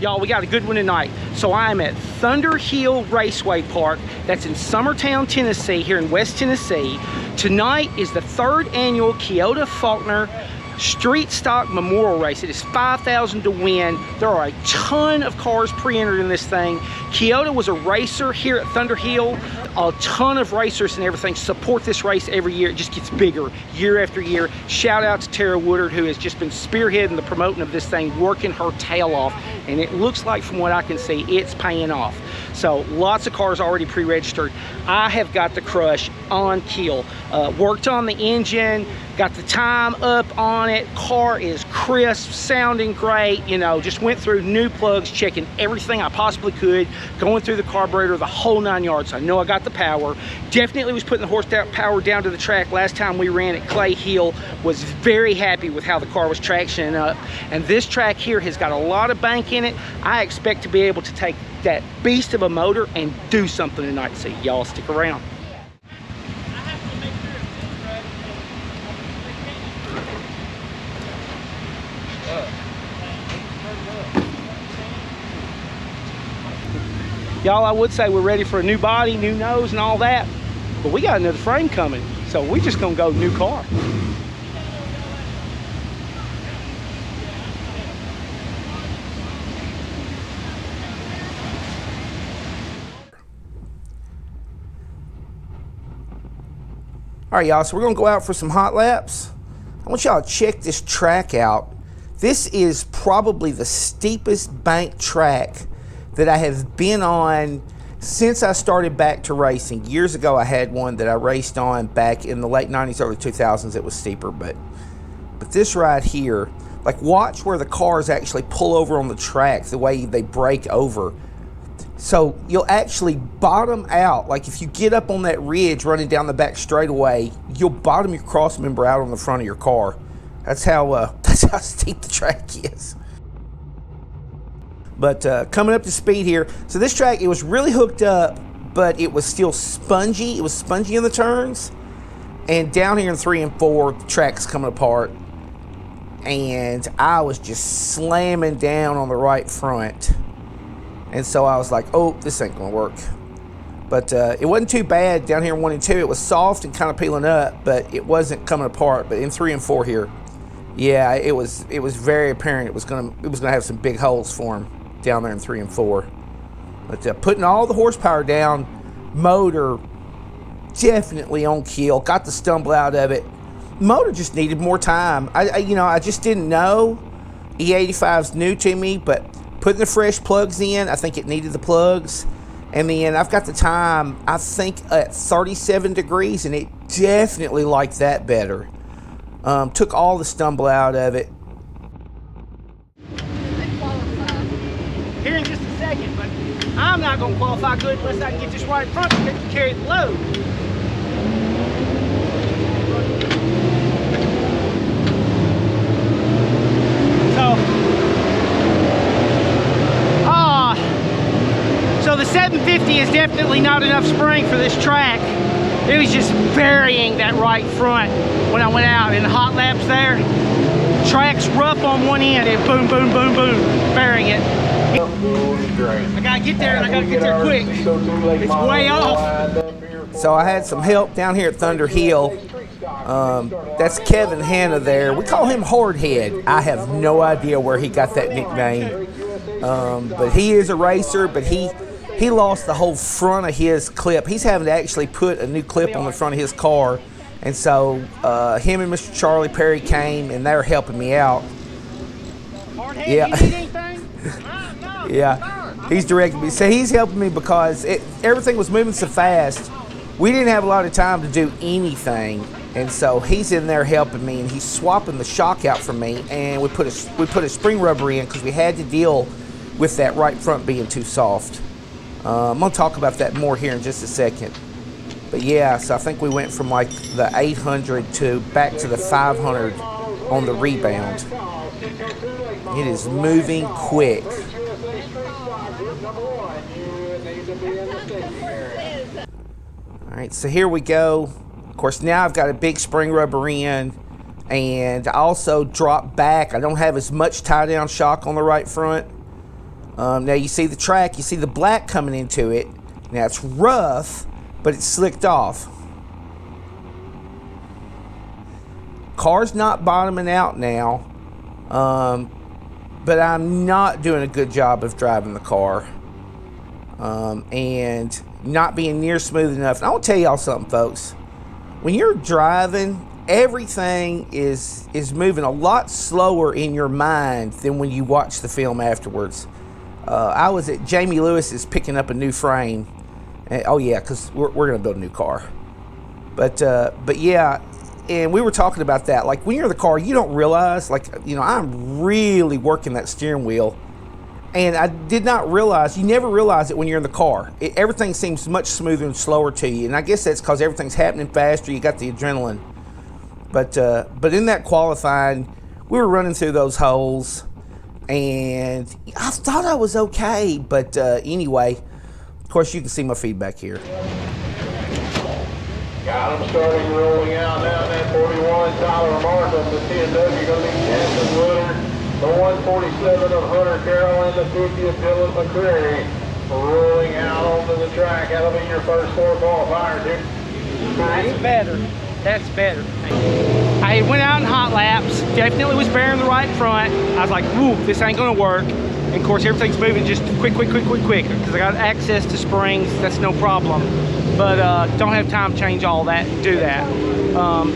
Y'all, we got a good one tonight. So I'm at Thunderhill Raceway Park. That's in Summertown, Tennessee, here in West Tennessee. Tonight is the 3rd annual Keota Faulkner Street Stock Memorial Race. It is $5,000 to win. There are a ton of cars pre-entered in this thing. Keota was a racer here at Thunderhill. A ton of racers and everything support this race every year. It just gets bigger year after year. Shout out to Tara Woodard, who has just been spearheading the promoting of this thing, working her tail off. And it looks like, from what I can see, it's paying off. So lots of cars already pre-registered. I have got the crush on kill. Worked on the engine, got the time up on it. Car is crisp, sounding great. You know, just went through new plugs, checking everything I possibly could, going through the carburetor, the whole 9 yards. I know I got the power. Definitely was putting the horsepower down to the track. Last time we ran at Clay Hill, was very happy with how the car was tractioning up. And this track here has got a lot of bank in it. I expect to be able to take that beast of a motor and do something tonight. So y'all stick around. Y'all, I would say we're ready for a new body, new nose and all that, but we got another frame coming, so we just gonna go new car. All right, y'all, so we're gonna go out for some hot laps. I want y'all to check this track out. This is probably the steepest bank track that I have been on since I started back to racing. Years ago, I had one that I raced on back in the late 90s, early 2000s. It was steeper, but this right here, like, watch where the cars actually pull over on the track, the way they break over. So you'll actually bottom out. Like, if you get up on that ridge running down the back straightaway, you'll bottom your cross member out on the front of your car. That's how steep the track is. But coming up to speed here. So this track, it was really hooked up, but it was still spongy. It was spongy in the turns. And down here in 3 and 4, the track's coming apart. And I was just slamming down on the right front. And so I was like, oh, this ain't gonna work. But it wasn't too bad down here in 1 and 2. It was soft and kind of peeling up, but it wasn't coming apart. But in 3 and 4 here, yeah, it was very apparent it was gonna have some big holes for him down there in 3 and 4. But putting all the horsepower down, motor definitely on kill. Got the stumble out of it. Motor just needed more time. I just didn't know. E85's new to me, but putting the fresh plugs in, I think it needed the plugs. And then I've got the time, I think, at 37 degrees, and it definitely liked that better. Took all the stumble out of it. Here in just a second, but I'm not going to qualify good unless I can get this right in front of it to carry the load. So the 750 is definitely not enough spring for this track. It was just burying that right front when I went out in the hot laps there. Track's rough on one end and boom, boom, boom, boom, burying it. I gotta get there and I gotta get there quick. It's way off. So I had some help down here at Thunderhill. That's Kevin Hanna there. We call him Hardhead. I have no idea where he got that nickname. But he is a racer, but he lost the whole front of his clip. He's having to actually put a new clip on the front of his car. And so him and Mr. Charlie Perry came, and they're helping me out. Yeah. Yeah. He's directing me. So he's helping me because everything was moving so fast. We didn't have a lot of time to do anything. And so he's in there helping me, and he's swapping the shock out for me. And we put a spring rubber in because we had to deal with that right front being too soft. I'm going to talk about that more here in just a second. But yeah, so I think we went from like the 800 to back to the 500 on the rebound. It is moving quick. All right, so here we go. Of course, now I've got a big spring rubber in, and I also drop back. I don't have as much tie down shock on the right front. Now you see the track, you see the black coming into it. Now it's rough, but it's slicked off. Car's not bottoming out now, but I'm not doing a good job of driving the car, and not being near smooth enough. And I'll tell y'all something, folks. When you're driving, everything is moving a lot slower in your mind than when you watch the film afterwards. I was at Jamie Lewis's picking up a new frame. And, oh yeah, because we're going to build a new car. But yeah, and we were talking about that. Like, when you're in the car, you don't realize, like, you know, I'm really working that steering wheel. And I did not realize, you never realize it when you're in the car. Everything seems much smoother and slower to you. And I guess that's because everything's happening faster. You got the adrenaline. But in that qualifying, we were running through those holes. And I thought I was okay. But anyway, of course, you can see my feedback here. Got them starting rolling out now. That 41, Tyler Markham, the 10W, going to be Jackson Woodard. The 147 of Hunter Carroll and the 50 of Dylan McCreary rolling out onto the track. That'll be your first 4 qualifiers, dude. That's better. That's better. I went out in hot laps. Definitely was bearing the right front. I was like, whoo, this ain't going to work. And of course, everything's moving just quick, because I got access to springs. That's no problem. But don't have time to change all that and do that.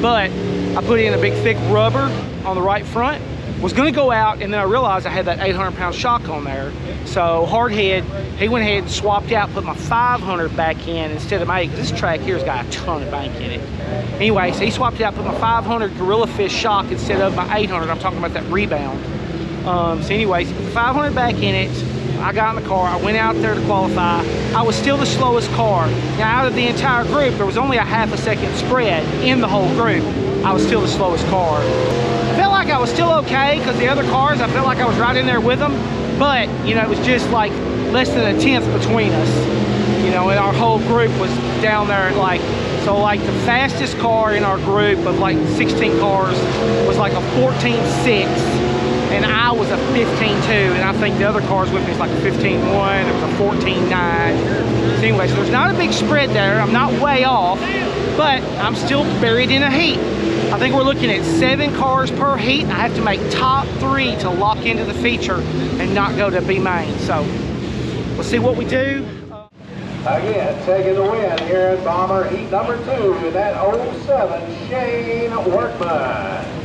But I put in a big thick rubber on the right front. Was going to go out, and then I realized I had that 800-pound shock on there. So Hardhead, he went ahead and swapped out, put my 500 back in instead of my 8, because this track here's got a ton of bank in it. Anyway, so he swapped out, put my 500 Gorilla Fish shock instead of my 800. I'm talking about that rebound. So anyways, 500 back in it. I got in the car. I went out there to qualify. I was still the slowest car. Now, out of the entire group, there was only a half a second spread in the whole group. I was still the slowest car. I felt like I was still okay, because the other cars, I felt like I was right in there with them. But, you know, it was just like less than a tenth between us. You know, and our whole group was down there at like, so like the fastest car in our group of like 16 cars was like a 14.6. And I was a 15.2, and I think the other cars with me was like a 15.1, it was a 14.9. So anyway, so there's not a big spread there. I'm not way off, but I'm still buried in a heat. I think we're looking at 7 cars per heat. I have to make top 3 to lock into the feature and not go to B main. So we'll see what we do. Again, taking the win here at Bomber Heat number 2 in that 07 Shane Workman.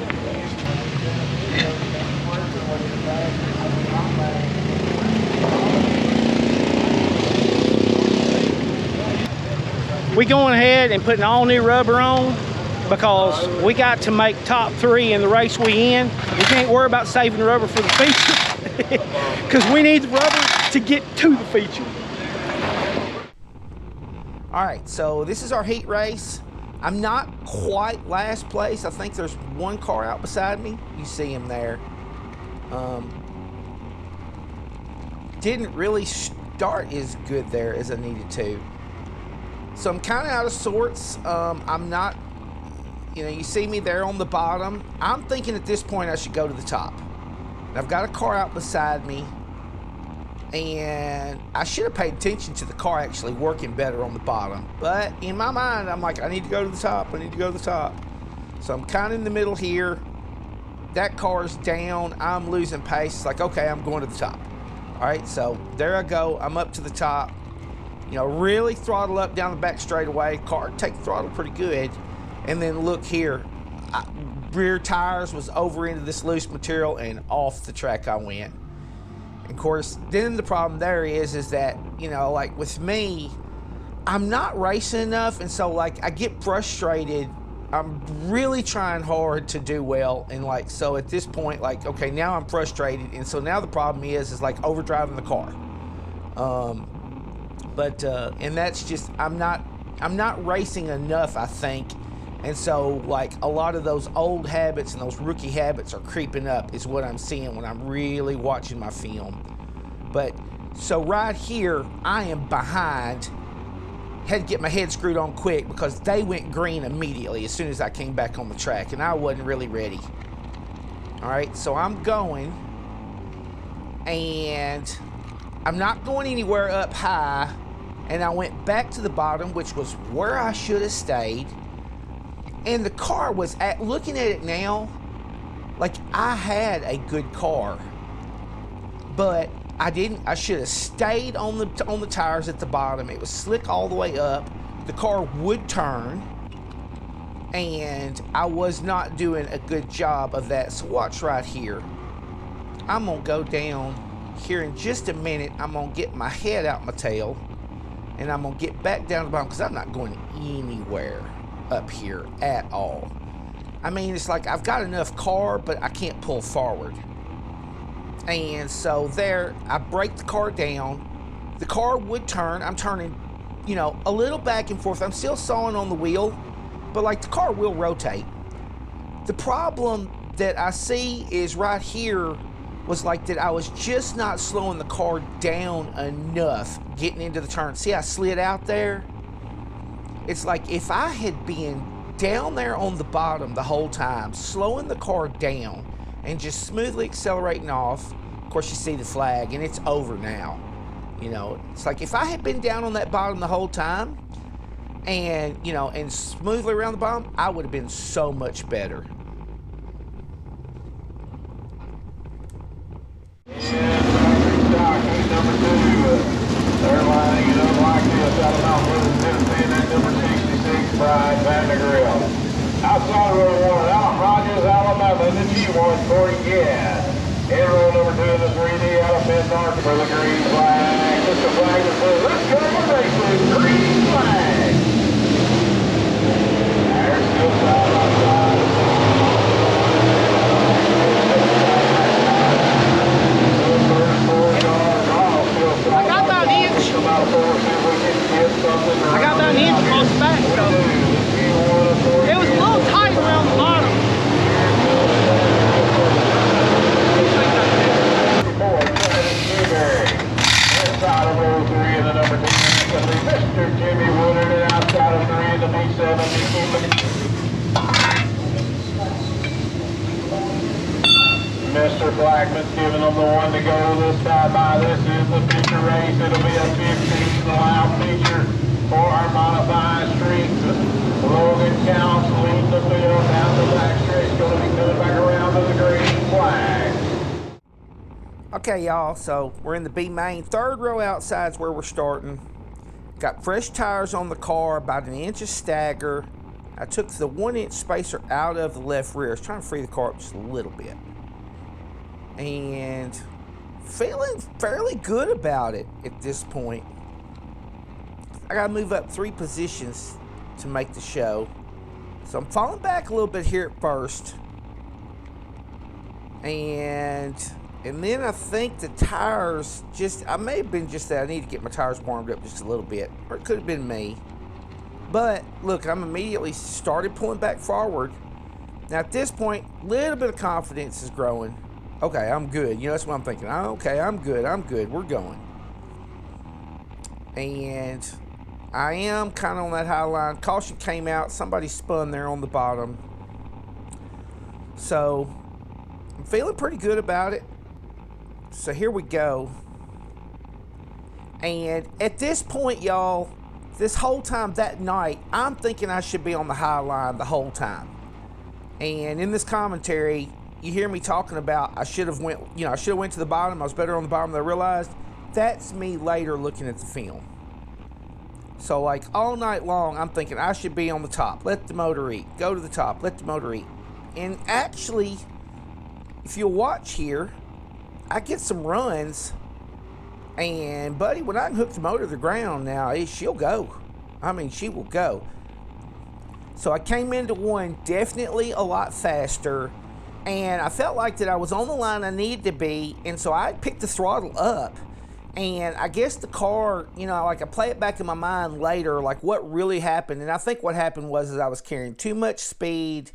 We going ahead and putting all new rubber on because we got to make top 3 in the race we in. We can't worry about saving the rubber for the feature because we need the rubber to get to the feature. All right, so this is our heat race. I'm not quite last place. I think there's 1 car out beside me. You see him there. Didn't really start as good there as I needed to. So I'm kind of out of sorts. I'm not, you know, you see me there on the bottom. I'm thinking at this point I should go to the top. And I've got a car out beside me. And I should have paid attention to the car actually working better on the bottom. But in my mind, I'm like, I need to go to the top. I need to go to the top. So I'm kind of in the middle here. That car's down. I'm losing pace. It's like, okay, I'm going to the top. All right, so there I go. I'm up to the top. You know, really throttle up down the back straightaway. Car take the throttle pretty good. And then look here. Rear tires was over into this loose material and off the track I went. Of course, then the problem there is that, you know, like with me, I'm not racing enough, and so like I get frustrated. I'm really trying hard to do well, and like so at this point, like okay, now I'm frustrated, and so now the problem is like overdriving the car. And that's just I'm not racing enough, I think. And so like a lot of those old habits and those rookie habits are creeping up is what I'm seeing when I'm really watching my film. But so right here, I am behind. Had to get my head screwed on quick because they went green immediately as soon as I came back on the track, and I wasn't really ready. All right, so I'm going, and I'm not going anywhere up high, and I went back to the bottom, which was where I should have stayed. And the car was looking at it now, like I had a good car, but I didn't. I should have stayed on the tires at the bottom. It was slick all the way up. The car would turn, and I was not doing a good job of that. So watch right here. I'm gonna go down here in just a minute. I'm gonna get my head out my tail, and I'm gonna get back down to the bottom because I'm not going anywhere up here at all. I mean, it's like I've got enough car, but I can't pull forward. And so there, I break the car down. The car would turn. I'm turning, you know, a little back and forth. I'm still sawing on the wheel, but like the car will rotate. The problem that I see is right here was like that I was just not slowing the car down enough getting into the turn. See, I slid out there. It's like if I had been down there on the bottom the whole time, slowing the car down and just smoothly accelerating off. Of course, you see the flag, and it's over now. You know, it's like if I had been down on that bottom the whole time and, you know, and smoothly around the bottom, I would have been so much better. Number 2, they're lining it up like this out of Mount Pleasant, Tennessee, and that number 66 by Vandygriffs. Outside of row 1, out of Rogers, Alabama, the G1, Corey Gadd. In row number 2 in the 3D out of Midnorth for the green flag. Mr. Flag is blue. Let's go to racing. Green flag. There's still side by side. I got about an inch. I got about an inch across the back, so it was a little tight around the bottom. Inside of row 3 in the number 10, Mr. Jimmy Woodard, and outside of 3 in the B7, Mr. Blackman's giving them the one to go this time by. This is the feature race. It'll be a 15 lap feature for our modified streets. Logan Counts leading the field down the back stretch. Going to be coming back around to the green flag. Okay, y'all, so we're in the B main. Third row outside is where we're starting. Got fresh tires on the car, about an inch of stagger. I took the 1-inch spacer out of the left rear. I was trying to free the car up just a little bit. And feeling fairly good about it at this point. I gotta move up 3 positions to make the show. So I'm falling back a little bit here at first. And then I think the tires I may have been just that I need to get my tires warmed up just a little bit. Or it could have been me. But look, I'm immediately started pulling back forward. Now at this point, a little bit of confidence is growing. Okay, I'm good. You know, that's what I'm thinking. Okay, I'm good. We're going. And I am kind of on that high line. Caution came out. Somebody spun there on the bottom. So I'm feeling pretty good about it. So here we go. And at this point, y'all, this whole time that night, I'm thinking I should be on the high line the whole time. And in this commentary, you hear me talking about I should have went to the bottom. I was better on the bottom than I realized. That's me later looking at the film. So like all night long, I'm thinking I should be on the top. Let the motor eat. Go to the top. Let the motor eat. And actually, if you'll watch here, I get some runs. And buddy, when I can hook the motor to the ground now, she'll go. I mean, she will go. So I came into one definitely a lot faster. And I felt like that I was on the line I needed to be, and so I picked the throttle up. And I guess the car, you know, like I play it back in my mind later, like what really happened. And I think what happened was I was carrying too much speed,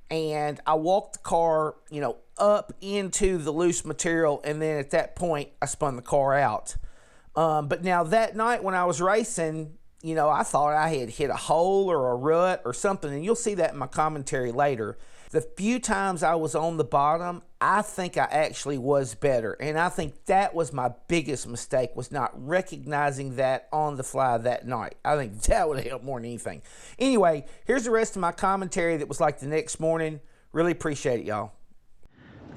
and I walked the car, you know, up into the loose material, and then at that point, I spun the car out. But now that night when I was racing, you know, I thought I had hit a hole or a rut or something, and you'll see that in my commentary later. The few times I was on the bottom, I think I actually was better. And I think that was my biggest mistake, was not recognizing that on the fly that night. I think that would have helped more than anything. Anyway, here's the rest of my commentary that was like the next morning. Really appreciate it, y'all.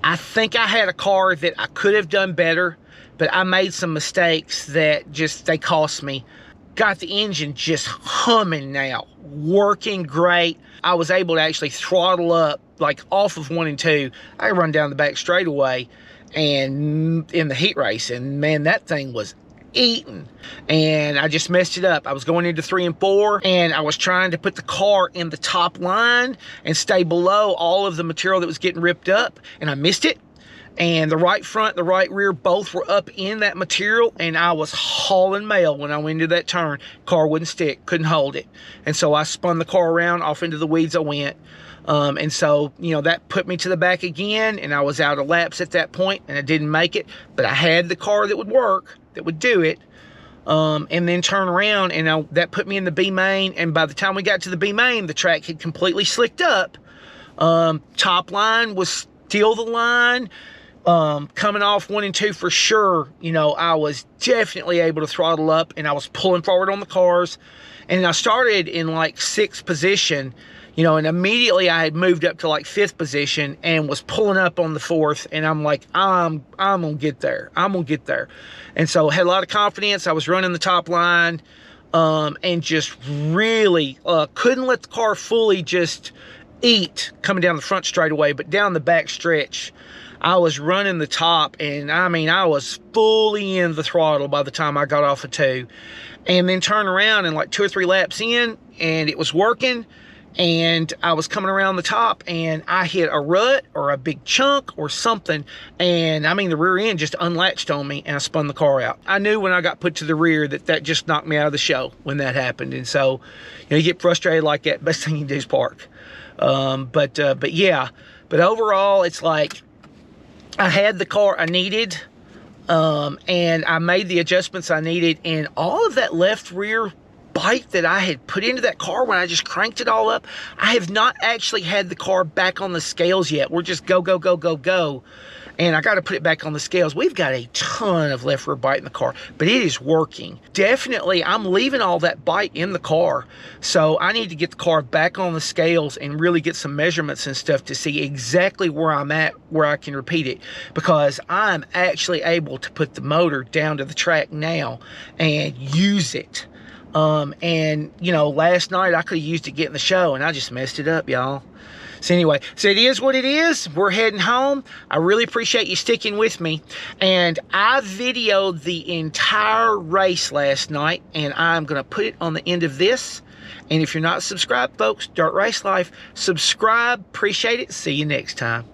I think I had a car that I could have done better, but I made some mistakes that they cost me. Got the engine just humming now, working great. I was able to actually throttle up, like off of 1 and 2. I run down the back straightaway and in the heat race, and man, that thing was eating, and I just messed it up. I was going into 3 and 4, and I was trying to put the car in the top line and stay below all of the material that was getting ripped up, and I missed it. And the right front, the right rear, both were up in that material, and I was hauling mail when I went into that turn. Car wouldn't stick, couldn't hold it. And so I spun the car around, off into the weeds I went. And so, you know, that put me to the back again, and I was out of laps at that point, and I didn't make it. But I had the car that would work, that would do it, and then turn around, and that put me in the B main. And by the time we got to the B main, the track had completely slicked up. Top line was still the line. Coming off 1 and 2 for sure, you know, I was definitely able to throttle up, and I was pulling forward on the cars. And I started in like 6th position, you know, and immediately I had moved up to like 5th position and was pulling up on the 4th. And I'm like, I'm gonna get there. I'm gonna get there. And so I had a lot of confidence. I was running the top line, and just really couldn't let the car fully just eat coming down the front straightaway, but down the back stretch, I was running the top, and I mean, I was fully in the throttle by the time I got off of 2. And then turn around, and like 2 or 3 laps in, and it was working, and I was coming around the top, and I hit a rut or a big chunk or something, and I mean, the rear end just unlatched on me, and I spun the car out. I knew when I got put to the rear that just knocked me out of the show when that happened. And so, you know, you get frustrated like that, best thing you can do is park. But yeah, but overall, it's like, I had the car I needed, and I made the adjustments I needed, and all of that left rear bite that I had put into that car when I just cranked it all up, I have not actually had the car back on the scales yet. We're just go, go, go, go, go. And I got to put it back on the scales. We've got a ton of left rear bite in the car, but it is working. Definitely, I'm leaving all that bite in the car. So I need to get the car back on the scales and really get some measurements and stuff to see exactly where I'm at, where I can repeat it. Because I'm actually able to put the motor down to the track now and use it. And, you know, last night I could have used it getting the show, and I just messed it up, y'all. So anyway, so it is what it is. We're heading home. I really appreciate you sticking with me. And I videoed the entire race last night, and I'm going to put it on the end of this. And if you're not subscribed, folks, Dirt Race Life, subscribe. Appreciate it. See you next time.